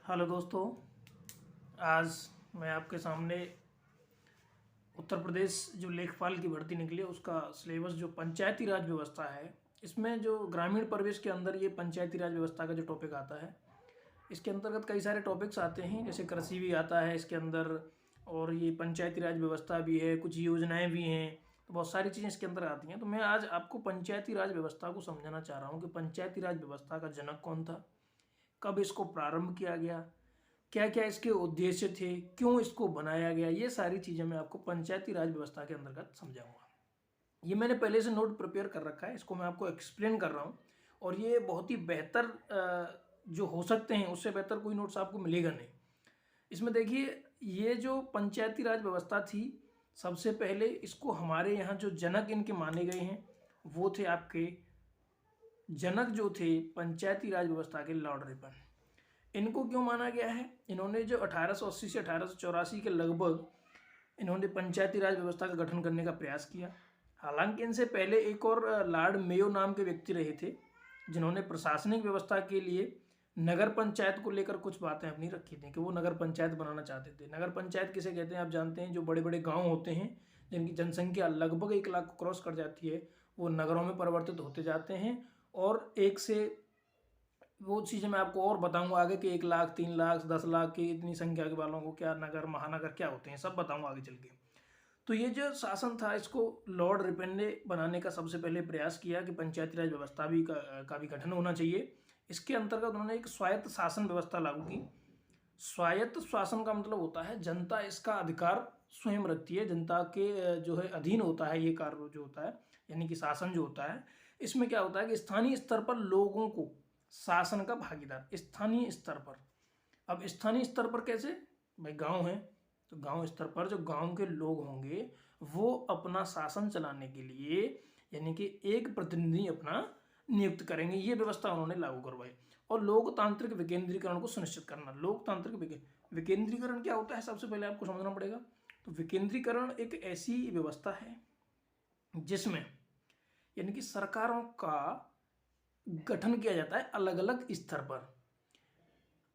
Hello दोस्तों, आज मैं आपके सामने उत्तर प्रदेश जो लेखपाल की भर्ती निकली है उसका सिलेबस जो पंचायती राज व्यवस्था है, इसमें जो ग्रामीण परिवेश के अंदर ये पंचायती राज व्यवस्था का जो टॉपिक आता है, इसके अंतर्गत कई सारे टॉपिक्स आते हैं। जैसे कृषि भी आता है इसके अंदर, और ये पंचायती राज व्यवस्था भी है, कुछ योजनाएं भी हैं, तो बहुत सारी चीज़ें इसके अंदर आती हैं। तो मैं आज आपको पंचायती राज व्यवस्था को समझाना चाह रहा हूँ कि पंचायती राज व्यवस्था का जनक कौन था, कब इसको प्रारंभ किया गया, क्या क्या इसके उद्देश्य थे, क्यों इसको बनाया गया, ये सारी चीज़ें मैं आपको पंचायती राज व्यवस्था के अंतर्गत समझाऊंगा। ये मैंने पहले से नोट प्रिपेयर कर रखा है, इसको मैं आपको एक्सप्लेन कर रहा हूँ। और ये बहुत ही बेहतर जो हो सकते हैं, उससे बेहतर कोई नोट्स आपको मिलेगा नहीं। इसमें देखिए, ये जो पंचायती राज व्यवस्था थी, सबसे पहले इसको हमारे यहाँ जो जनक इनके माने गए हैं वो थे आपके जनक जो थे पंचायती राज व्यवस्था के लॉर्ड रिपन। इनको क्यों माना गया है? इन्होंने जो 1880 से 1884 के लगभग इन्होंने पंचायती राज व्यवस्था का गठन करने का प्रयास किया। हालांकि इनसे पहले एक और लॉर्ड मेयो नाम के व्यक्ति रहे थे, जिन्होंने प्रशासनिक व्यवस्था के लिए नगर पंचायत को लेकर कुछ बातें अपनी रखी थी कि वो नगर पंचायत बनाना चाहते थे। नगर पंचायत किसे कहते हैं आप जानते हैं? जो बड़े बड़े गाँव होते हैं जिनकी जनसंख्या लगभग 1 लाख को क्रॉस कर जाती है, वो नगरों में परिवर्तित होते जाते हैं। और एक से वो चीज़ें मैं आपको और बताऊंगा आगे कि 1 लाख, 3 लाख, 10 लाख की इतनी संख्या के वालों को क्या नगर महानगर क्या होते हैं, सब बताऊंगा आगे चल के। तो ये जो शासन था, इसको लॉर्ड रिपन ने बनाने का सबसे पहले प्रयास किया कि पंचायती राज व्यवस्था भी का भी गठन होना चाहिए। इसके अंतर्गत उन्होंने एक स्वायत्त शासन व्यवस्था लागू की। स्वायत्त शासन का मतलब होता है जनता इसका अधिकार स्वयं रखती है, जनता के जो है अधीन होता है ये कार्य जो होता है, यानी कि शासन जो होता है। इसमें क्या होता है कि स्थानीय स्तर पर लोगों को शासन का भागीदार, स्थानीय स्तर पर। अब स्थानीय स्तर पर कैसे? भाई गांव है तो गांव स्तर पर जो गांव के लोग होंगे वो अपना शासन चलाने के लिए यानी कि एक प्रतिनिधि अपना नियुक्त करेंगे। ये व्यवस्था उन्होंने लागू करवाई। और लोकतांत्रिक विकेंद्रीकरण को सुनिश्चित करना। लोकतांत्रिक विकेंद्रीकरण क्या होता है, सबसे पहले आपको समझना पड़ेगा। तो विकेंद्रीकरण एक ऐसी व्यवस्था है जिसमें यानी कि सरकारों का गठन किया जाता है अलग अलग स्तर पर,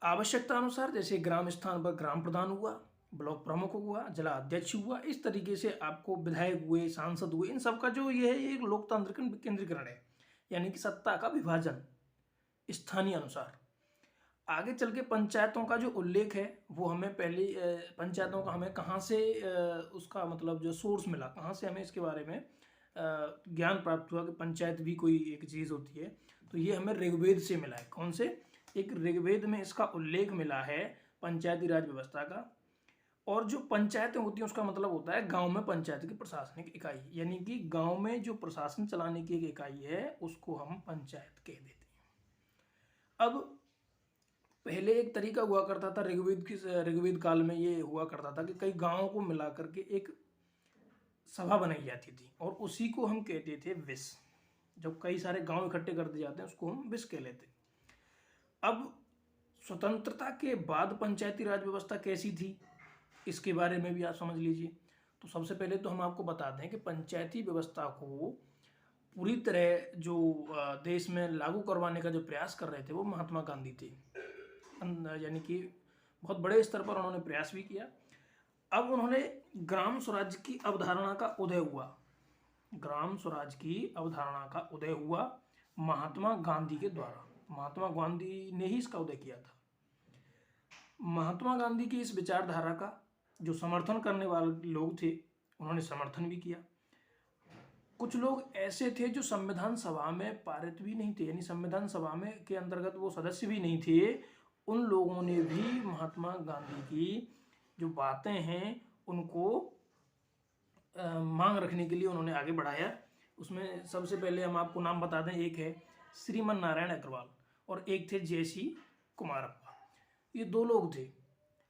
आवश्यकता अनुसार। जैसे ग्राम स्थान पर ग्राम प्रधान हुआ, ब्लॉक प्रमुख हुआ, जिला अध्यक्ष हुआ, इस तरीके से आपको विधायक हुए, सांसद हुए, इन सब का जो ये है एक लोकतांत्रिक केंद्रीकरण है, यानी कि सत्ता का विभाजन स्थानीय अनुसार। आगे चल के पंचायतों का जो उल्लेख है वो हमें पहले पंचायतों का हमें कहाँ से उसका मतलब जो सोर्स मिला, कहाँ से हमें इसके बारे में ज्ञान प्राप्त हुआ कि पंचायत भी कोई एक चीज़ होती है, तो ये हमें ऋग्वेद से मिला है। कौन से? एक ऋग्वेद में इसका उल्लेख मिला है पंचायती राज व्यवस्था का। और जो पंचायतें होती हैं उसका मतलब होता है गांव में पंचायत की प्रशासनिक इकाई, यानी कि गांव में जो प्रशासन चलाने की एक इकाई है उसको हम पंचायत कह देते हैं। अब पहले एक तरीका हुआ करता था ऋग्वेद काल में, ये हुआ करता था कि कई गांवों को मिला करके एक सभा बनाई जाती थी और उसी को हम कहते थे विस। जब कई सारे गांव इकट्ठे कर दिए जाते हैं उसको हम विस कह लेते। अब स्वतंत्रता के बाद पंचायती राज व्यवस्था कैसी थी, इसके बारे में भी आप समझ लीजिए। तो सबसे पहले तो हम आपको बता दें कि पंचायती व्यवस्था को पूरी तरह जो देश में लागू करवाने का जो प्रयास कर रहे थे वो महात्मा गांधी थे। यानी कि बहुत बड़े स्तर पर उन्होंने प्रयास भी किया। अब उन्होंने ग्राम स्वराज की अवधारणा का उदय हुआ, ग्राम स्वराज की अवधारणा का उदय हुआ महात्मा गांधी के द्वारा। महात्मा गांधी ने ही इसका उदय किया था। महात्मा गांधी की इस विचारधारा का जो समर्थन करने वाले लोग थे उन्होंने समर्थन भी किया। कुछ लोग ऐसे थे जो संविधान सभा में पारित भी नहीं थे, यानी संविधान सभा में के अंतर्गत वो सदस्य भी नहीं थे। उन लोगों ने भी महात्मा गांधी की जो बातें हैं उनको मांग रखने के लिए उन्होंने आगे बढ़ाया। उसमें सबसे पहले हम आपको नाम बता दें, एक है श्रीमन नारायण अग्रवाल और एक थे जयसी कुमारप्पा। ये दो लोग थे,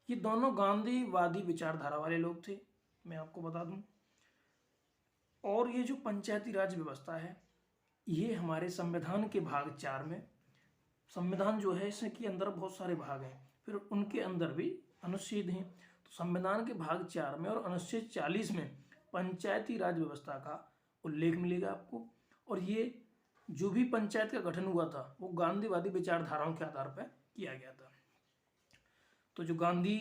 ये दोनों गांधीवादी विचारधारा वाले लोग थे, मैं आपको बता दूं। और ये जो पंचायती राज व्यवस्था है ये हमारे संविधान के भाग 4 में, संविधान जो है इसके अंदर बहुत सारे भाग हैं, फिर उनके अंदर भी अनुच्छेद हैं। तो संविधान के भाग 4 में और अनुच्छेद 40 में पंचायती राज व्यवस्था का उल्लेख मिलेगा आपको। और ये जो भी पंचायत का गठन हुआ था वो गांधीवादी विचारधाराओं के आधार पर किया गया था। तो जो गांधी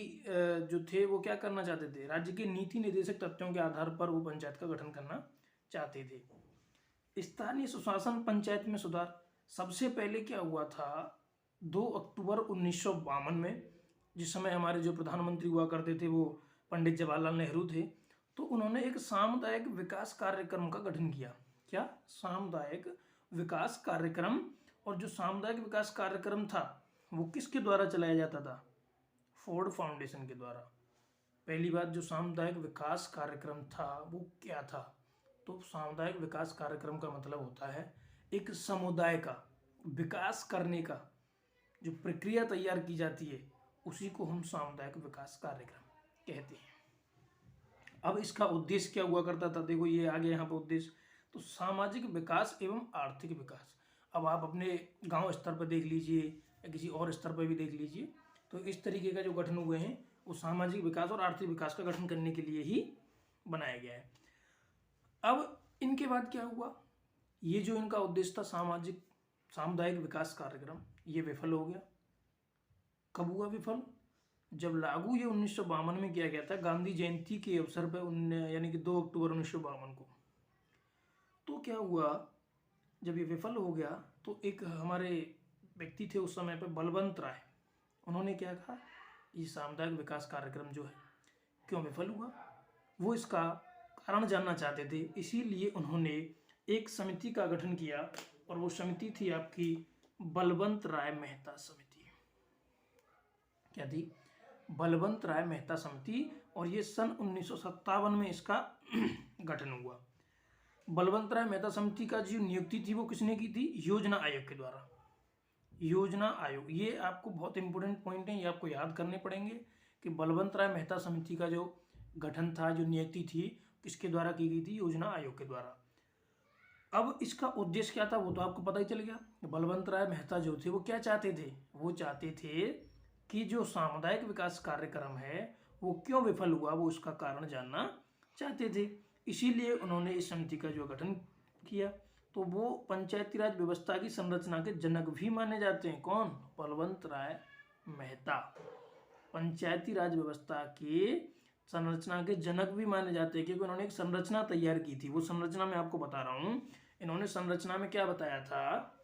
जो थे वो क्या करना चाहते थे, राज्य के नीति निर्देशक तथ्यों के आधार पर वो पंचायत का गठन करना चाहते थे। स्थानीय सुशासन पंचायत में सुधार, सबसे पहले क्या हुआ था, 2 अक्टूबर 1952 में, जिस समय हमारे जो प्रधानमंत्री हुआ करते थे वो पंडित जवाहरलाल नेहरू थे, तो उन्होंने एक सामुदायिक विकास कार्यक्रम का गठन किया। क्या? सामुदायिक विकास कार्यक्रम। और जो सामुदायिक विकास कार्यक्रम था वो किसके द्वारा चलाया जाता था? फोर्ड फाउंडेशन के द्वारा। पहली बात, जो सामुदायिक विकास कार्यक्रम था वो क्या था? तो सामुदायिक विकास कार्यक्रम का मतलब होता है एक समुदाय का विकास करने का जो प्रक्रिया तैयार की जाती है, उसी को हम सामुदायिक विकास कार्यक्रम कहते हैं। अब इसका उद्देश्य क्या हुआ करता था? देखो ये आ गया यहाँ पर उद्देश्य, तो सामाजिक विकास एवं आर्थिक विकास। अब आप अपने गांव स्तर पर देख लीजिए या किसी और स्तर पर भी देख लीजिए, तो इस तरीके का जो गठन हुए हैं वो सामाजिक विकास और आर्थिक विकास का गठन करने के लिए ही बनाया गया है। अब इनके बाद क्या हुआ, ये जो इनका उद्देश्य था सामुदायिक विकास कार्यक्रम, ये विफल हो गया। कब हुआ विफल? जब लागू ये 1952 में किया गया था, गांधी जयंती के अवसर पर, यानी कि 2 अक्टूबर 1952 को। तो क्या हुआ, जब ये विफल हो गया तो एक हमारे व्यक्ति थे उस समय पे, बलवंत राय, उन्होंने क्या कहा, ये सामुदायिक विकास कार्यक्रम जो है क्यों विफल हुआ, वो इसका कारण जानना चाहते थे। इसीलिए उन्होंने एक समिति का गठन किया और वो समिति थी आपकी बलवंत राय मेहता समिति। क्या थी? बलवंत राय मेहता समिति। और ये सन 1957 में इसका गठन हुआ। बलवंत राय मेहता समिति का जो नियुक्ति थी वो किसने की थी? योजना आयोग के द्वारा। योजना आयोग, ये आपको बहुत इंपॉर्टेंट पॉइंट है, ये आपको याद करने पड़ेंगे कि बलवंत राय मेहता समिति का जो गठन था, जो नियुक्ति थी, किसके द्वारा की गई थी? योजना आयोग के द्वारा। अब इसका उद्देश्य क्या था वो तो आपको पता ही चल गया। बलवंत राय मेहता जो थे वो क्या चाहते थे? वो चाहते थे कि जो सामुदायिक विकास कार्यक्रम है वो क्यों विफल हुआ, वो उसका कारण जानना चाहते थे। इसीलिए उन्होंने इस समिति का जो गठन किया। तो वो पंचायती राज व्यवस्था की संरचना के जनक भी माने जाते हैं। कौन? बलवंत राय मेहता पंचायती राज व्यवस्था के संरचना के जनक भी माने जाते हैं, क्योंकि उन्होंने एक संरचना तैयार की थी। वो संरचना मैं आपको बता रहा हूं। इन्होंने संरचना में क्या बताया था?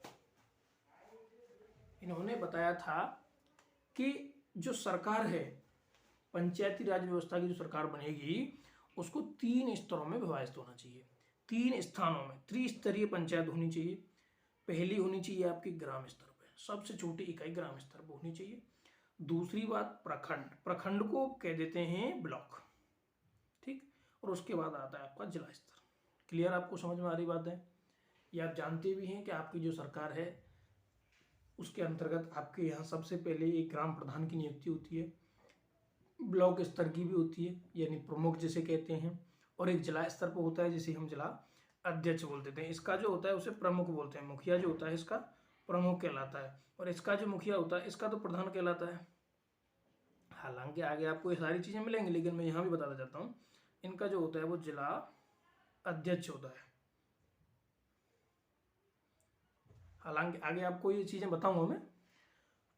इन्होंने बताया था कि जो सरकार है, पंचायती राज व्यवस्था की जो सरकार बनेगी, उसको 3 स्तरों में विभाजित होना चाहिए। 3 स्थानों में त्रिस्तरीय पंचायत होनी चाहिए। पहली होनी चाहिए आपकी ग्राम स्तर पर, सबसे छोटी इकाई ग्राम स्तर पर होनी चाहिए। दूसरी बात प्रखंड, प्रखंड को कह देते हैं ब्लॉक, ठीक। और उसके बाद आता है आपका जिला स्तर। क्लियर? आपको समझ में आ रही बात है? ये आप जानते भी हैं कि आपकी जो सरकार है उसके अंतर्गत आपके यहाँ सबसे पहले एक ग्राम प्रधान की नियुक्ति होती है, ब्लॉक स्तर की भी होती है, यानी प्रमुख जिसे कहते हैं, और एक जिला स्तर पर होता है जिसे हम जिला अध्यक्ष बोलते हैं। इसका जो होता है उसे प्रमुख बोलते हैं। मुखिया जो होता है इसका प्रमुख कहलाता है, और इसका जो मुखिया होता है इसका तो प्रधान कहलाता है। हालांकि आगे आपको ये सारी चीजें मिलेंगी, लेकिन मैं यहाँ भी बताना चाहता हूँ, इनका जो होता है वो जिला अध्यक्ष होता है। हालांकि आगे आपको ये चीजें बताऊंगा मैं।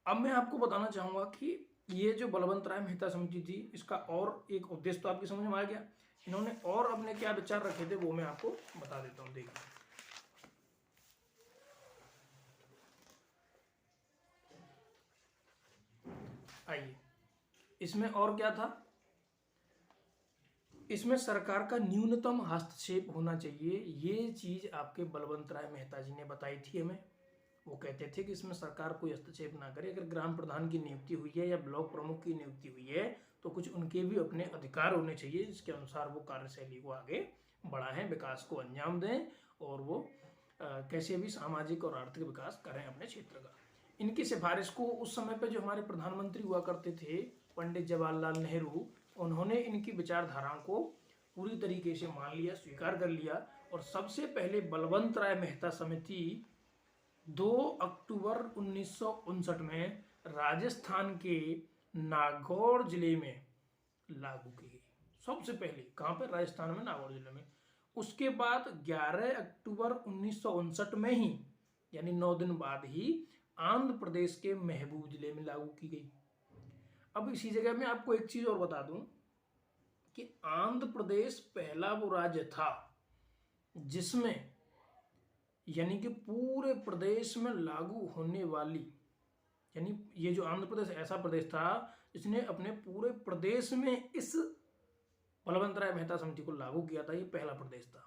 अब मैं आपको बताना चाहूंगा कि ये जो बलवंत राय मेहता समिति थी, इसका और एक उद्देश्य तो आपकी समझ में आ गया। इन्होंने और अपने क्या विचार रखे थे वो मैं आपको बता देता हूं। देखिए, आइए, इसमें और क्या था? इसमें सरकार का न्यूनतम हस्तक्षेप होना चाहिए। ये चीज आपके बलवंत राय मेहता जी ने बताई थी हमें। वो कहते थे कि इसमें सरकार कोई हस्तक्षेप ना करे। अगर ग्राम प्रधान की नियुक्ति हुई है या ब्लॉक प्रमुख की नियुक्ति हुई है तो कुछ उनके भी अपने अधिकार होने चाहिए, जिसके अनुसार वो कार्यशैली को आगे बढ़ाएं, विकास को अंजाम दें, और वो कैसे भी सामाजिक और आर्थिक विकास करें अपने क्षेत्र का। इनकी सिफारिश को उस समय पर जो हमारे प्रधानमंत्री हुआ करते थे पंडित जवाहरलाल नेहरू, उन्होंने इनकी विचारधाराओं को पूरी तरीके से मान लिया, स्वीकार कर लिया। और सबसे पहले बलवंत राय मेहता समिति 2 अक्टूबर 1959 में राजस्थान के नागौर जिले में लागू की गई। सबसे पहले कहाँ पे? राजस्थान में, नागौर जिले में। उसके बाद 11 अक्टूबर 1959 में ही, यानी 9 दिन बाद ही, आंध्र प्रदेश के महबूब जिले में लागू की गई। अब इसी जगह में आपको एक चीज़ और बता दूं कि आंध्र प्रदेश पहला वो राज्य था जिसमें यानी कि पूरे प्रदेश में लागू होने वाली, यानी ये जो आंध्र प्रदेश ऐसा प्रदेश था जिसने अपने पूरे प्रदेश में इस बलवंतराय मेहता समिति को लागू किया था। ये पहला प्रदेश था।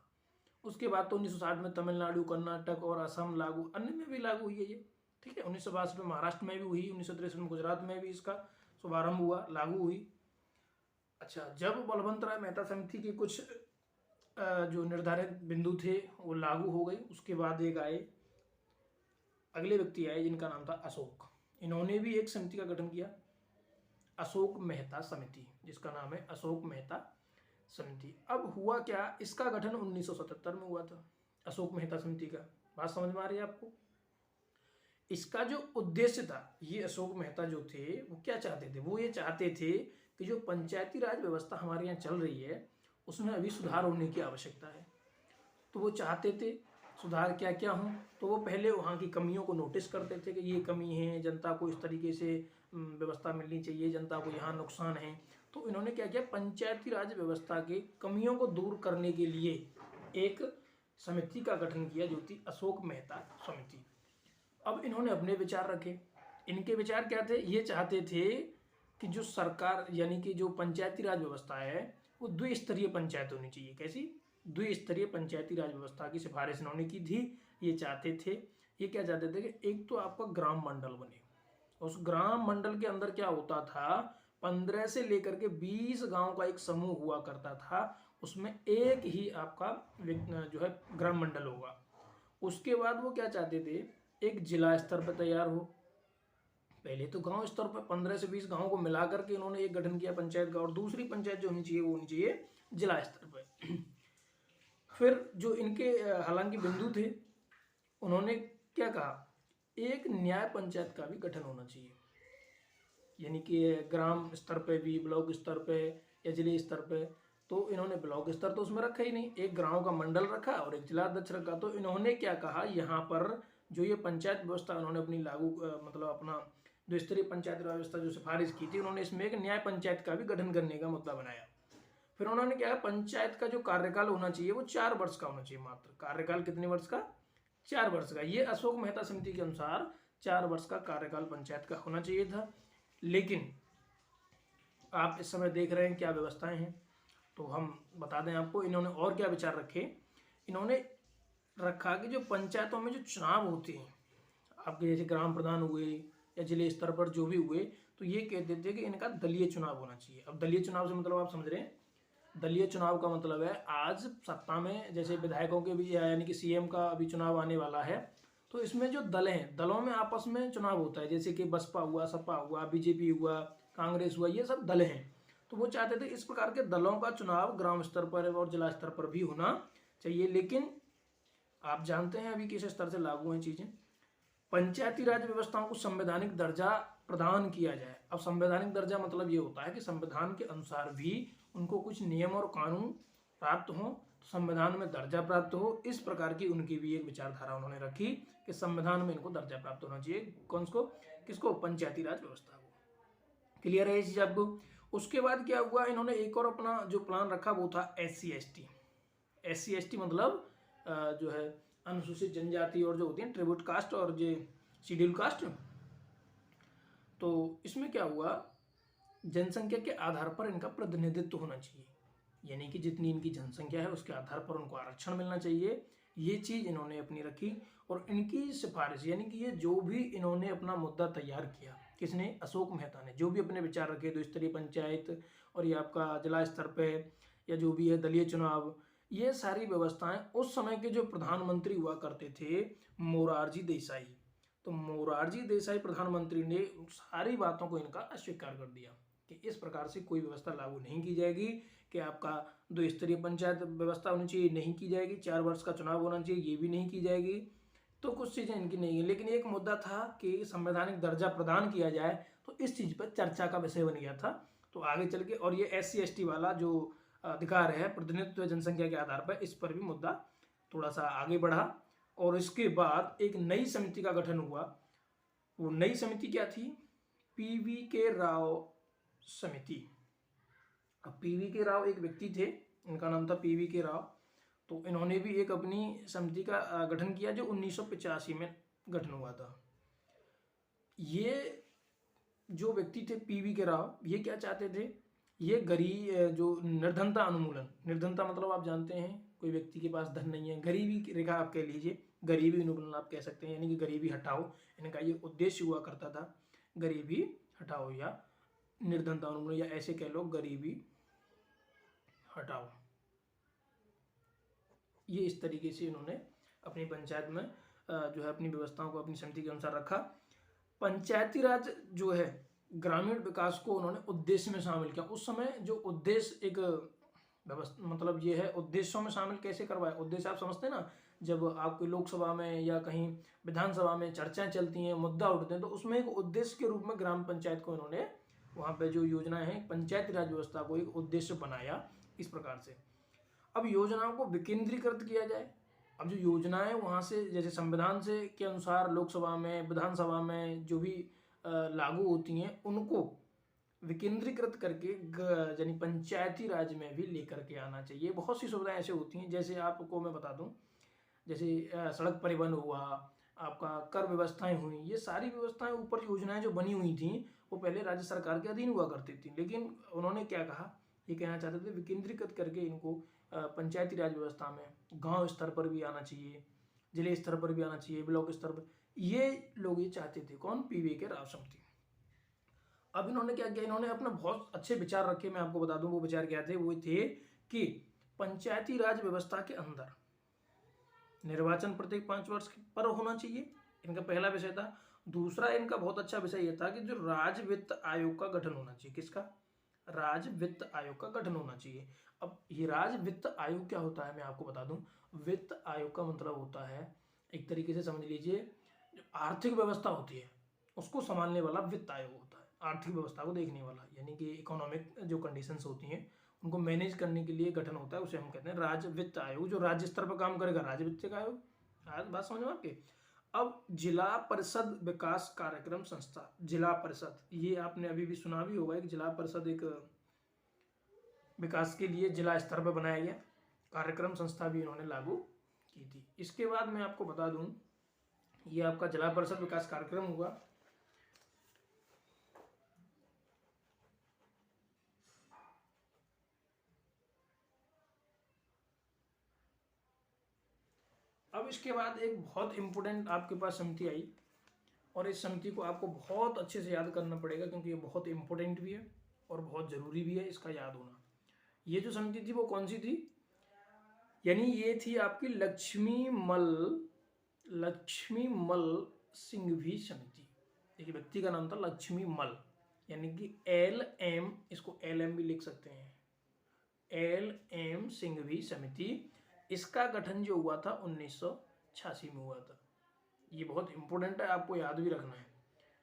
उसके बाद तो 1960 में तमिलनाडु, कर्नाटक और असम लागू, अन्य में भी लागू हुई है ये, ठीक है। 1962 में महाराष्ट्र में भी हुई, 1963 में गुजरात में भी इसका शुभारंभ हुआ, लागू हुई। अच्छा, जब बलवंतराय मेहता समिति के कुछ जो निर्धारित बिंदु थे वो लागू हो गए, उसके बाद एक आए, अगले व्यक्ति आए जिनका नाम था अशोक। इन्होंने भी एक समिति का गठन किया, अशोक मेहता समिति, जिसका नाम है अशोक मेहता समिति। अब हुआ क्या, इसका गठन 1977 में हुआ था, अशोक मेहता समिति का। बात समझ में आ रही है आपको? इसका जो उद्देश्य था, ये अशोक मेहता जो थे वो क्या चाहते थे, वो ये चाहते थे कि जो पंचायती राज व्यवस्था हमारे यहाँ चल रही है उसमें अभी सुधार होने की आवश्यकता है। तो वो चाहते थे सुधार क्या क्या हों, तो वो पहले वहाँ की कमियों को नोटिस करते थे कि ये कमी है, जनता को इस तरीके से व्यवस्था मिलनी चाहिए, जनता को यहाँ नुकसान है। तो इन्होंने क्या किया, पंचायती राज व्यवस्था के कमियों को दूर करने के लिए एक समिति का गठन किया जो थी अशोक मेहता समिति। अब इन्होंने अपने विचार रखे। इनके विचार क्या थे, ये चाहते थे कि जो सरकार यानी कि जो पंचायती राज व्यवस्था है वो द्विस्तरीय पंचायत होनी चाहिए। कैसी? द्विस्तरीय पंचायती राज व्यवस्था की सिफारिश इन्होंने की थी। ये चाहते थे, ये क्या चाहते थे कि एक तो आपका ग्राम मंडल बने, उस ग्राम मंडल के अंदर क्या होता था, 15 से लेकर के 20 गांव का एक समूह हुआ करता था, उसमें एक ही आपका जो है ग्राम मंडल होगा। उसके बाद वो क्या चाहते थे, एक जिला स्तर पर तैयार हो। पहले तो गांव स्तर पर 15 से 20 गांवों को मिला करके इन्होंने एक गठन किया पंचायत का, और दूसरी पंचायत जो होनी चाहिए वो होनी चाहिए जिला स्तर पर। फिर जो इनके हालांकि बिंदु थे, उन्होंने क्या कहा, एक न्याय पंचायत का भी गठन होना चाहिए, यानी कि ग्राम स्तर पे भी, ब्लॉक स्तर पे या जिले स्तर पे। तो इन्होंने ब्लॉक स्तर तो उसमें रखा ही नहीं, एक गांव का मंडल रखा और एक जिला अध्यक्ष रखा। तो इन्होंने क्या कहा, यहाँ पर जो ये पंचायत व्यवस्था उन्होंने अपनी लागू मतलब अपना द्विस्तरीय पंचायत व्यवस्था जो सिफारिश की थी, उन्होंने इसमें एक न्याय पंचायत का भी गठन करने का मुद्दा बनाया। फिर उन्होंने क्या, पंचायत का जो कार्यकाल होना चाहिए वो 4 वर्ष का होना चाहिए मात्र। कार्यकाल कितने वर्ष का? 4 वर्ष का। ये अशोक मेहता समिति के अनुसार 4 वर्ष का कार्यकाल पंचायत का होना चाहिए था। लेकिन आप इस समय देख रहे हैं क्या व्यवस्थाएं हैं, तो हम बता दें आपको इन्होंने और क्या विचार रखे। इन्होंने रखा कि जो पंचायतों में जो चुनाव होते हैं आपके, जैसे ग्राम प्रधान हुए या जिले स्तर पर जो भी हुए, तो ये कहते थे कि इनका दलीय चुनाव होना चाहिए। अब दलीय चुनाव से मतलब आप समझ रहे हैं, दलीय चुनाव का मतलब है आज सत्ता में जैसे विधायकों के भी यानी कि सीएम का अभी चुनाव आने वाला है, तो इसमें जो दल हैं, दलों में आपस में चुनाव होता है, जैसे कि बसपा हुआ, सपा हुआ, बीजेपी हुआ, कांग्रेस हुआ, ये सब दल हैं। तो वो चाहते थे इस प्रकार के दलों का चुनाव ग्राम स्तर पर और जिला स्तर पर भी होना चाहिए। लेकिन आप जानते हैं अभी किस स्तर से लागू हैं चीजें। पंचायती राज व्यवस्थाओं को संवैधानिक दर्जा प्रदान किया जाए। अब संवैधानिक दर्जा मतलब ये होता है कि संविधान के अनुसार भी उनको कुछ नियम और कानून प्राप्त हो, संविधान में दर्जा प्राप्त हो। इस प्रकार की उनकी भी एक विचारधारा उन्होंने रखी कि संविधान में इनको दर्जा प्राप्त होना चाहिए। कौन को? किसको? पंचायती राज व्यवस्था को। क्लियर है ये चीज आपको? उसके बाद क्या हुआ, इन्होंने एक और अपना जो प्लान रखा वो था SC/ST। SC/ST मतलब जो है अनुसूचित जनजाति और जो होती है ट्रिब्यूट कास्ट और जो शेड्यूल कास्ट। तो इसमें क्या हुआ, जनसंख्या के आधार पर इनका प्रतिनिधित्व होना चाहिए, यानी कि जितनी इनकी जनसंख्या है उसके आधार पर उनको आरक्षण मिलना चाहिए। ये चीज इन्होंने अपनी रखी। और इनकी सिफारिश यानी कि ये जो भी इन्होंने अपना मुद्दा तैयार किया, किसने? अशोक मेहता ने। जो भी अपने विचार रखे, द्विस्तरीय पंचायत और ये आपका जिला स्तर पे या जो भी है दलीय चुनाव, ये सारी व्यवस्थाएं उस समय के जो प्रधानमंत्री हुआ करते थे मोरारजी देसाई, तो मोरारजी देसाई प्रधानमंत्री ने सारी बातों को इनका अस्वीकार कर दिया कि इस प्रकार से कोई व्यवस्था लागू नहीं की जाएगी, कि आपका द्विस्तरीय पंचायत व्यवस्था होनी चाहिए, नहीं की जाएगी, 4 वर्ष का चुनाव होना चाहिए, ये भी नहीं की जाएगी। तो कुछ चीज़ें इनकी नहीं है। लेकिन एक मुद्दा था कि संवैधानिक दर्जा प्रदान किया जाए, तो इस चीज़ पर चर्चा का विषय बन गया था। तो आगे चल के और ये SC/ST वाला जो अधिकार है प्रतिनिधित्व जनसंख्या के आधार पर, इस पर भी मुद्दा थोड़ा सा आगे बढ़ा। और इसके बाद एक नई समिति का गठन हुआ। वो नई समिति क्या थी? PV के राव समिति। अब पीवी के राव एक व्यक्ति थे, इनका नाम था पीवी के राव। तो इन्होंने भी एक अपनी समिति का गठन किया जो 1985 में गठन हुआ था। ये जो व्यक्ति थे पीवी के राव, ये क्या चाहते थे, ये गरीब जो निर्धनता उन्मूलन, निर्धनता मतलब आप जानते हैं कोई व्यक्ति के पास धन नहीं है, गरीबी की रेखा आप कह लीजिए, गरीबी उन्मूलन आप कह सकते हैं, यानी कि गरीबी हटाओ, इनका ये उद्देश्य हुआ करता था, गरीबी हटाओ या निर्धनता उन्मूलन, या ऐसे कह लो गरीबी हटाओ। ये इस तरीके से इन्होंने अपनी पंचायत में जो है अपनी व्यवस्थाओं को अपनी समिति के अनुसार रखा। पंचायती राज जो है ग्रामीण विकास को उन्होंने उद्देश्य में शामिल किया। उस समय जो उद्देश्य एक व्यवस्था मतलब ये है, उद्देश्यों में शामिल कैसे करवाए, उद्देश्य आप समझते हैं ना, जब आपकी लोकसभा में या कहीं विधानसभा में चर्चाएं चलती हैं, मुद्दा उठते हैं, तो उसमें एक उद्देश्य के रूप में ग्राम पंचायत को इन्होंने वहाँ पे जो योजनाएं हैं पंचायती राज व्यवस्था को एक उद्देश्य बनाया इस प्रकार से। अब योजनाओं को विकेंद्रीकृत किया जाए। अब जो योजनाएं वहाँ से जैसे संविधान से के अनुसार लोकसभा में विधानसभा में जो भी लागू होती हैं उनको विकेंद्रीकृत करके यानी पंचायती राज में भी लेकर के आना चाहिए। बहुत सी सुविधाएं ऐसे होती हैं, जैसे आपको मैं बता दूं, जैसे सड़क परिवहन हुआ, आपका कर व्यवस्थाएं हुई, ये सारी व्यवस्थाएं ऊपर योजनाएं जो बनी हुई थी वो पहले राज्य सरकार के अधीन हुआ करती थी, लेकिन उन्होंने क्या कहा, ये कहना चाहते थे विकेंद्रीकृत करके इनको पंचायती राज व्यवस्था में गांव स्तर पर भी आना चाहिए, जिले स्तर पर भी आना चाहिए, ब्लॉक स्तर पर, ये लोग ये चाहते थे। कौन? पीवी के राव समिति। अब इन्होंने क्या किया, इन्होंने अपना बहुत अच्छे विचार रखे, मैं आपको बता दूं वो विचार क्या थे। वो थे कि पंचायती राज व्यवस्था के अंदर निर्वाचन प्रत्येक 5 वर्ष पर होना चाहिए, इनका पहला विषय था। दूसरा इनका बहुत अच्छा विषय यह था कि जो राज्य वित्त आयोग का गठन होना चाहिए। किसका? राज्य वित्त आयोग का गठन होना चाहिए। अब ये राज्य वित्त आयोग क्या होता है मैं आपको बता दूं। वित्त आयोग का मतलब होता है, एक तरीके से समझ लीजिए, जो आर्थिक व्यवस्था होती है उसको संभालने वाला वित्त आयोग होता है, आर्थिक व्यवस्था को देखने वाला, यानी कि इकोनॉमिक जो कंडीशंस होती हैं उनको मैनेज करने के लिए गठन होता है, उसे हम कहते हैं राज्य वित्त आयोग। जो राज्य स्तर पर काम करेगा, राज्य वित्त आयोग। आज बात समझ में आपके। अब जिला परिषद विकास कार्यक्रम संस्था, जिला परिषद, ये आपने अभी भी सुना भी होगा कि जिला परिषद एक विकास के लिए जिला स्तर पर बनाया गया कार्यक्रम संस्था भी इन्होंने लागू की थी। इसके बाद मैं आपको बता दूं, ये आपका जिला परिषद विकास कार्यक्रम हुआ। अब इसके बाद एक बहुत इंपॉर्टेंट आपके पास समिति आई, और इस समिति को आपको बहुत अच्छे से याद करना पड़ेगा क्योंकि ये बहुत इंपॉर्टेंट भी है और बहुत जरूरी भी है इसका याद होना। ये जो समिति थी वो कौन सी थी, यानी ये थी आपकी लक्ष्मी मल सिंघवी समिति। एक व्यक्ति का नाम था लक्ष्मी मल, यानी कि LM, इसको LM भी लिख सकते हैं, LM सिंघवी समिति। इसका गठन जो हुआ था 1986 में हुआ था। ये बहुत इंपॉर्टेंट है, आपको याद भी रखना है।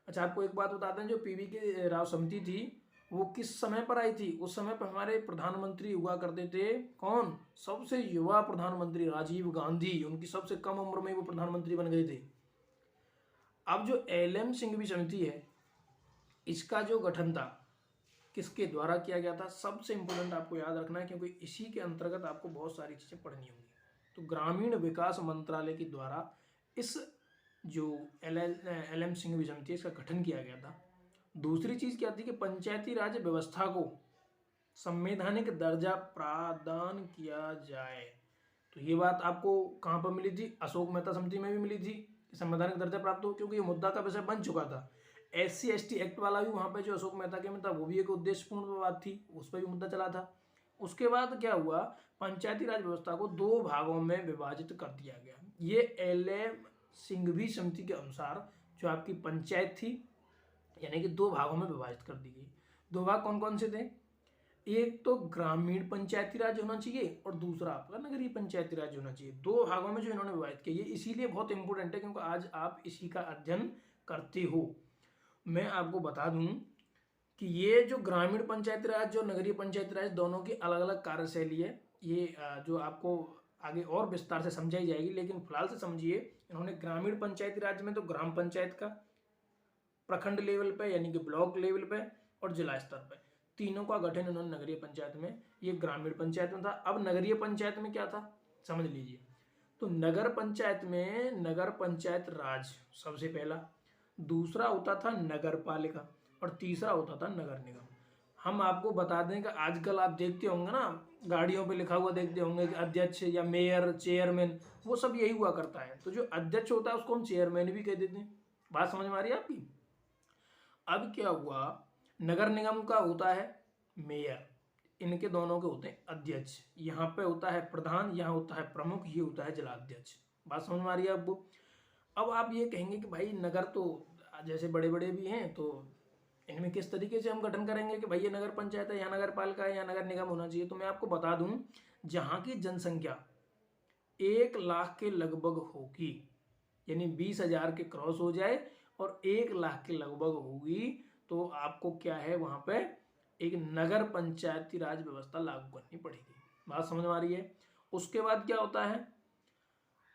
अच्छा, आपको एक बात बताते हैं, जो पीवी के राव समिति थी वो किस समय पर आई थी। उस समय पर हमारे प्रधानमंत्री हुआ करते थे, कौन? सबसे युवा प्रधानमंत्री राजीव गांधी, उनकी सबसे कम उम्र में वो प्रधानमंत्री बन गए थे। अब जो LM सिंघवी समिति है, इसका जो गठन था किसके द्वारा किया गया था, सबसे इंपॉर्टेंट आपको याद रखना है क्योंकि इसी के अंतर्गत आपको बहुत सारी चीजें पढ़नी होंगी। तो ग्रामीण विकास मंत्रालय के द्वारा इस जो LM सिंघवी समिति इसका गठन किया गया था। दूसरी चीज क्या थी कि पंचायती राज व्यवस्था को संवैधानिक दर्जा प्रदान किया जाए। तो ये बात आपको कहाँ पर मिली थी? अशोक मेहता समिति में भी मिली थी कि संवैधानिक दर्जा प्राप्त हो, क्योंकि ये मुद्दा का विषय बन चुका था। SC/ST एक्ट वाला भी वहाँ पे जो अशोक मेहता के में था वो भी एक उद्देश्यपूर्ण बात थी, उस पर भी मुद्दा चला था। उसके बाद क्या हुआ, पंचायती राज व्यवस्था को 2 भागों में विभाजित कर दिया गया। ये LM सिंघवी समिति के अनुसार जो आपकी पंचायत थी, यानी कि 2 भागों में विभाजित कर दी गई। 2 भाग कौन कौन से थे? एक तो ग्रामीण पंचायती राज होना चाहिए और दूसरा आपका नगरीय पंचायती राज होना चाहिए। 2 भागों में जो इन्होंने विभाजित किया, ये इसीलिए बहुत इंपॉर्टेंट है क्योंकि आज आप इसी का अध्ययन करते हो। मैं आपको बता दूं कि ये जो ग्रामीण पंचायती राज जो नगरीय पंचायती राज, दोनों की अलग अलग कार्यशैली है। ये जो आपको आगे और विस्तार से समझाई जाएगी, लेकिन फिलहाल से समझिए, इन्होंने ग्रामीण पंचायती राज में तो ग्राम पंचायत का प्रखंड लेवल पे यानी कि ब्लॉक लेवल पे और जिला स्तर पे तीनों का गठन इन्होंने नगरीय पंचायत में, ये ग्रामीण पंचायत में था। अब नगरीय पंचायत में क्या था समझ लीजिए। तो नगर पंचायत में नगर पंचायत राज सबसे पहला, दूसरा होता था नगर पालिका और तीसरा होता था नगर निगम। हम आपको बता दें कि आजकल आप देखते होंगे ना, गाड़ियों पे लिखा हुआ देखते होंगे कि अध्यक्ष या मेयर, चेयरमैन, वो सब यही हुआ करता है। तो जो अध्यक्ष होता है उसको हम चेयरमैन भी कह देते हैं। बात समझ में आ रही है आपकी। अब क्या हुआ, नगर निगम का होता है मेयर, इनके दोनों के होते हैं अध्यक्ष। यहाँ पे होता है प्रधान, यहाँ होता है प्रमुख, ये होता है जिलाध्यक्ष। बात समझ में आ रही है आपको। अब आप ये कहेंगे कि भाई नगर तो जैसे बड़े बड़े भी हैं, तो इनमें किस तरीके से हम गठन करेंगे कि भाई ये नगर पंचायत है या नगर पालिका है या नगर निगम होना चाहिए। तो मैं आपको बता दूं, जहाँ की जनसंख्या 1 लाख के लगभग होगी, यानी 20,000 के क्रॉस हो जाए और 1 लाख के लगभग होगी, तो आपको क्या है वहाँ पे एक नगर पंचायती राज व्यवस्था लागू करनी पड़ेगी। बात समझ में आ रही है। उसके बाद क्या होता है,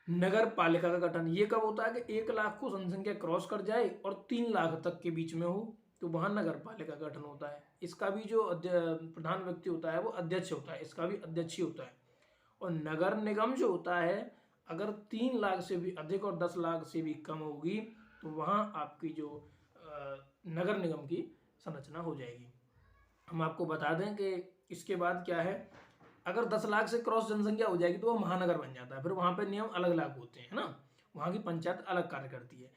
नगर पालिका का गठन। ये कब होता है कि 1 लाख को जनसंख्या क्रॉस कर जाए और 3 लाख तक के बीच में हो, तो वहाँ नगर पालिका का गठन होता है। इसका भी जो प्रधान व्यक्ति होता है वो अध्यक्ष होता है, इसका भी अध्यक्ष ही होता है। और नगर निगम जो होता है, अगर 3 लाख से भी अधिक और 10 लाख से भी कम होगी, तो वहाँ आपकी जो नगर निगम की संरचना हो जाएगी। हम आपको बता दें कि इसके बाद क्या है, अगर 10 लाख से क्रॉस जनसंख्या हो जाएगी तो वो महानगर बन जाता है। फिर वहाँ पे नियम अलग अलग होते हैं ना, वहाँ की पंचायत अलग कार्य करती है।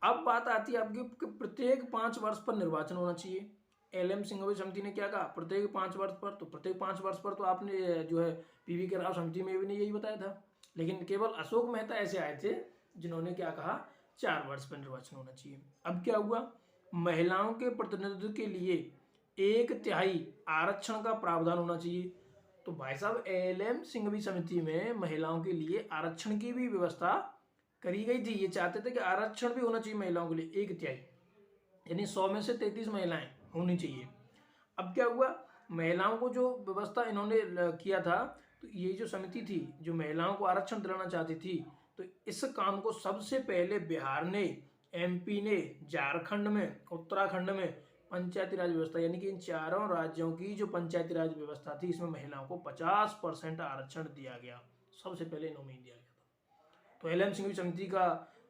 अब बात आती है आपकी कि प्रत्येक 5 वर्ष पर निर्वाचन होना चाहिए। एल.एम. सिंघवी समिति ने क्या कहा, प्रत्येक 5 वर्ष पर। तो प्रत्येक 5 वर्ष पर तो आपने जो है पी.वी. के राव समिति में भी ने यही बताया था, लेकिन केवल अशोक मेहता ऐसे आए थे जिन्होंने क्या कहा, 4 वर्ष पर निर्वाचन होना चाहिए। अब क्या हुआ, महिलाओं के प्रतिनिधित्व के लिए 1/3 आरक्षण का प्रावधान होना चाहिए। तो भाई साहब, एल.एम. सिंघवी समिति में महिलाओं के लिए आरक्षण की भी व्यवस्था करी गई थी। ये चाहते थे कि आरक्षण भी होना चाहिए महिलाओं के लिए 1/3, यानी 100 में से 33 महिलाएं होनी चाहिए। अब क्या हुआ, महिलाओं को जो व्यवस्था इन्होंने किया था, तो ये जो समिति थी जो महिलाओं को आरक्षण दिलाना चाहती थी, तो इस काम को सबसे पहले बिहार ने, एमपी ने, झारखंड में, उत्तराखंड में पंचायती राज व्यवस्था, यानी कि इन चारों राज्यों की जो पंचायती राज व्यवस्था थी, इसमें महिलाओं को 50% आरक्षण दिया गया। सबसे पहले इन्होंने दिया गया था। तो एल.एम. सिंघवी समिति का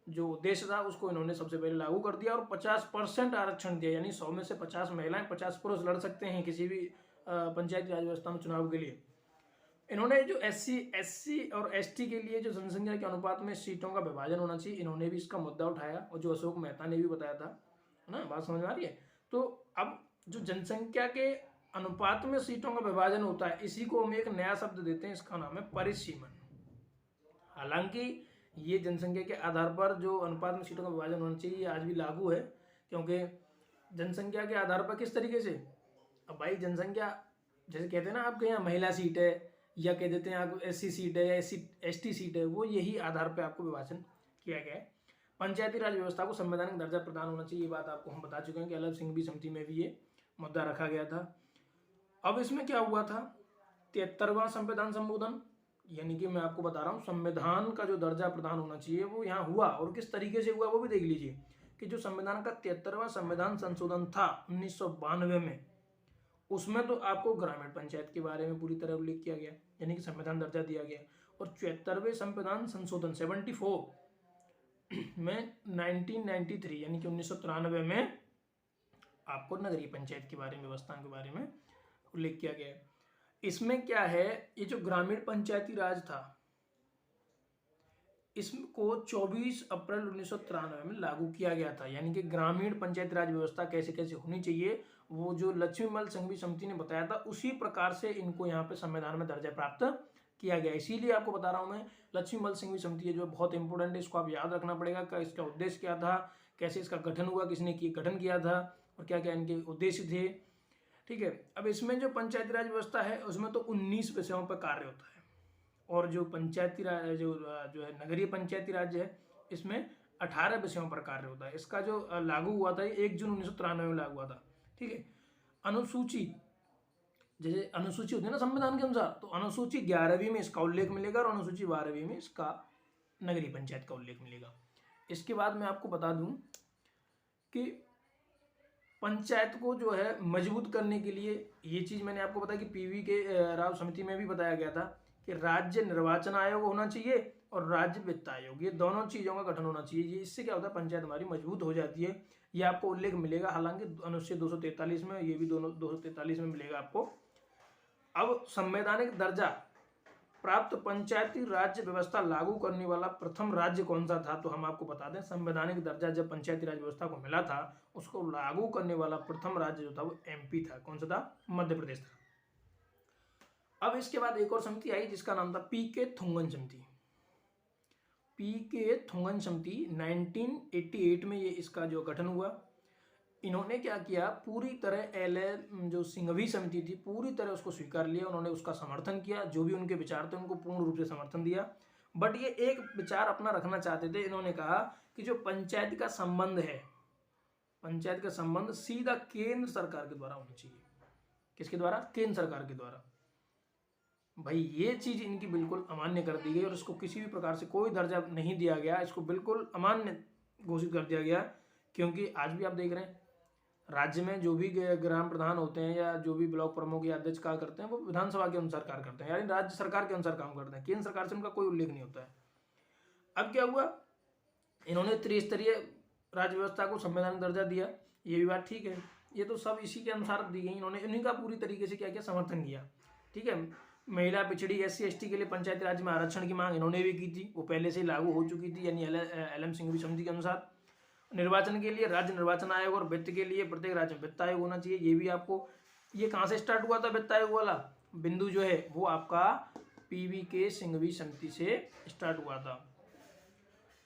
जो उद्देश्य था उसको इन्होंने सबसे पहले लागू कर दिया और 50% आरक्षण दिया, यानी 100 में से 50 महिलाएं, 50 पुरुष लड़ सकते हैं किसी भी पंचायती राज व्यवस्था में चुनाव के लिए। इन्होंने जो एससी और एसटी के लिए जो जनसंख्या के अनुपात में सीटों का विभाजन होना चाहिए, इन्होंने भी इसका मुद्दा उठाया, और जो अशोक मेहता ने भी बताया था, है ना। बात समझ में आ रही है। तो अब जो जनसंख्या के अनुपात में सीटों का विभाजन होता है, इसी को हम एक नया शब्द देते हैं, इसका नाम है परिसीमन। हालांकि ये जनसंख्या के आधार पर जो अनुपात में सीटों का विभाजन होना चाहिए, ये आज भी लागू है, क्योंकि जनसंख्या के आधार पर किस तरीके से, अब भाई जनसंख्या जैसे कहते हैं ना, आपके यहाँ महिला सीट है, या कह देते हैं आप एससी सीट है या एसटी सीट है, वो यही आधार पर आपको विभाजन किया गया है। पंचायती राज व्यवस्था को संवैधानिक दर्जा प्रदान होना चाहिए, ये बात आपको हम बता चुके हैं कि एल.एम. सिंघवी समिति में भी ये मुद्दा रखा गया था। अब इसमें क्या हुआ था, 73वां संविधान संशोधन, यानी कि मैं आपको बता रहा हूँ संविधान का जो दर्जा प्रदान होना चाहिए वो यहाँ हुआ, और किस तरीके से हुआ वो भी देख लीजिए कि जो संविधान का 73वां संविधान संशोधन था 1992 में, उसमें तो आपको ग्रामीण पंचायत के बारे में पूरी तरह उल्लेख किया गया, यानी कि संविधान दर्जा दिया गया। और 74वें संविधान संशोधन 74 में 1993 यानी कि 1993 में आपको नगरीय पंचायत के बारे में, व्यवस्था के बारे में उल्लेख किया गया है। इसमें क्या है, ये जो ग्रामीण पंचायती राज था, इसको 24 अप्रैल 1993 में लागू किया गया था। यानी कि ग्रामीण पंचायती राज व्यवस्था कैसे कैसे होनी चाहिए, वो जो लक्ष्मीमल सिंघवी समिति ने बताया था, उसी प्रकार से इनको यहाँ पे संविधान में दर्जा प्राप्त किया गया। इसीलिए आपको बता रहा हूँ मैं, लक्ष्मीमल सिंघवी समिति जो बहुत इंपॉर्टेंट है, इसको आप याद रखना पड़ेगा कि इसका उद्देश्य क्या था, कैसे इसका गठन हुआ, किसने गठन किया था, और क्या क्या इनके उद्देश्य थे। ठीक है। अब इसमें जो पंचायती राज व्यवस्था है उसमें तो 19 विषयों पर कार्य होता है, और जो पंचायती राज जो है नगरीय पंचायती राज है, इसमें 18 विषयों पर कार्य होता है। इसका जो लागू हुआ था 1 जून 1993 में लागू हुआ था। ठीक है। अनुसूची, जैसे अनुसूची होती है ना संविधान के अनुसार, तो अनुसूची 11वीं में इसका उल्लेख मिलेगा और अनुसूची 12वीं में इसका नगरीय पंचायत का उल्लेख मिलेगा। इसके बाद मैं आपको बता दूं कि पंचायत को जो है मजबूत करने के लिए, ये चीज़ मैंने आपको बताया कि पीवी के राव समिति में भी बताया गया था कि राज्य निर्वाचन आयोग होना चाहिए और राज्य वित्त आयोग, ये दोनों चीज़ों का गठन होना चाहिए। ये इससे क्या होता है, पंचायत हमारी मजबूत हो जाती है। ये आपको उल्लेख मिलेगा हालांकि अनुच्छेद 243 में, ये भी दोनों 243 में मिलेगा आपको। अब संवैधानिक दर्जा प्राप्त पंचायती राज्य व्यवस्था लागू करने वाला प्रथम राज्य कौन सा था, तो हम आपको बता दें संवैधानिक दर्जा जब पंचायती राज व्यवस्था को मिला था, उसको लागू करने वाला प्रथम राज्य जो था वो एमपी था। कौन सा था? मध्य प्रदेश था। अब इसके बाद एक और समिति आई जिसका नाम था पीके थुंगन समिति। पीके थुंगन समिति 1988 में ये इसका जो गठन हुआ। इन्होंने क्या किया, पूरी तरह एलए जो सिंघवी समिति थी पूरी तरह उसको स्वीकार लिया, उन्होंने उसका समर्थन किया, जो भी उनके विचार थे उनको पूर्ण रूप से समर्थन दिया। बट ये एक विचार अपना रखना चाहते थे, इन्होंने कहा कि जो पंचायत का संबंध है, पंचायत का संबंध सीधा केंद्र सरकार के द्वारा होना चाहिए। किसके द्वारा? केंद्र सरकार के द्वारा। भाई ये चीज इनकी बिल्कुल अमान्य कर दी गई और इसको किसी भी प्रकार से कोई दर्जा नहीं दिया गया, इसको बिल्कुल अमान्य घोषित कर दिया गया। क्योंकि आज भी आप देख रहे हैं राज्य में जो भी ग्राम प्रधान होते हैं या जो भी ब्लॉक प्रमुख या अध्यक्ष कार्य करते हैं वो विधानसभा के अनुसार कार्य करते हैं, यानी राज्य सरकार के अनुसार काम करते हैं, केंद्र सरकार से उनका कोई उल्लेख नहीं होता है। अब क्या हुआ, इन्होंने त्रिस्तरीय राज्य व्यवस्था को संवैधानिक दर्जा दिया, ये भी बात ठीक है, ये तो सब इसी के अनुसार दी गई, इन्होंने इन्हीं का पूरी तरीके से क्या किया, समर्थन किया। ठीक है, महिला पिछड़ी SC ST के लिए पंचायती राज में आरक्षण की मांग इन्होंने भी की थी, वो पहले से लागू हो चुकी थी, यानी LM सिंघवी समिति के अनुसार। निर्वाचन के लिए राज्य निर्वाचन आयोग और वित्त के लिए प्रत्येक राज्य में वित्त आयोग होना चाहिए, ये भी आपको। ये कहाँ से स्टार्ट हुआ था वित्त आयोग वाला बिंदु जो है वो आपका PV के सिंघवी समिति से स्टार्ट हुआ था।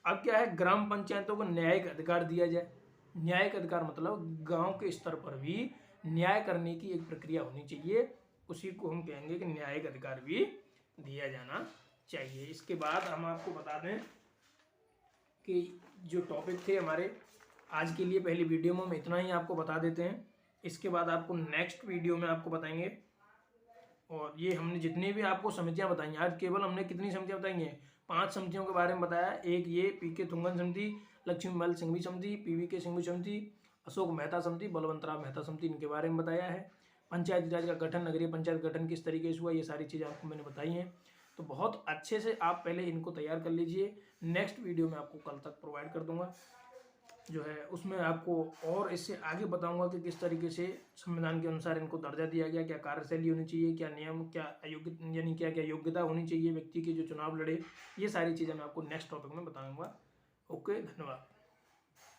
अब क्या है, ग्राम पंचायतों को न्यायिक अधिकार दिया जाए। न्यायिक अधिकार मतलब गांव के स्तर पर भी न्याय करने की एक प्रक्रिया होनी चाहिए, उसी को हम कहेंगे कि न्यायिक अधिकार भी दिया जाना चाहिए। इसके बाद हम आपको बता दें कि जो टॉपिक थे हमारे आज के लिए पहली वीडियो में हम इतना ही आपको बता देते हैं। इसके बाद आपको नेक्स्ट वीडियो में आपको बताएंगे। और ये हमने जितनी भी आपको समितियां बताई, आज केवल हमने कितनी समितियां बताई हैं, 5 समितियों के बारे में बताया। एक ये पीके थुंगन समिति, लक्ष्मीमल सिंघवी समिति, PV के सिंघवी समिति, अशोक मेहता समिति, बलवंतराव मेहता समिति, इनके बारे में बताया है। पंचायती राज का गठन, नगरीय पंचायत गठन किस तरीके से हुआ, ये सारी चीज़ें आपको मैंने बताई हैं। तो बहुत अच्छे से आप पहले इनको तैयार कर लीजिए। नेक्स्ट वीडियो में आपको कल तक प्रोवाइड कर दूंगा जो है, उसमें आपको और इससे आगे बताऊंगा कि किस तरीके से संविधान के अनुसार इनको दर्जा दिया गया, क्या कार्यशैली होनी चाहिए, क्या नियम, क्या अयोग्य, यानी क्या क्या योग्यता होनी चाहिए व्यक्ति की जो चुनाव लड़े। ये सारी चीज़ें मैं आपको नेक्स्ट टॉपिक में बताऊंगा। ओके, धन्यवाद।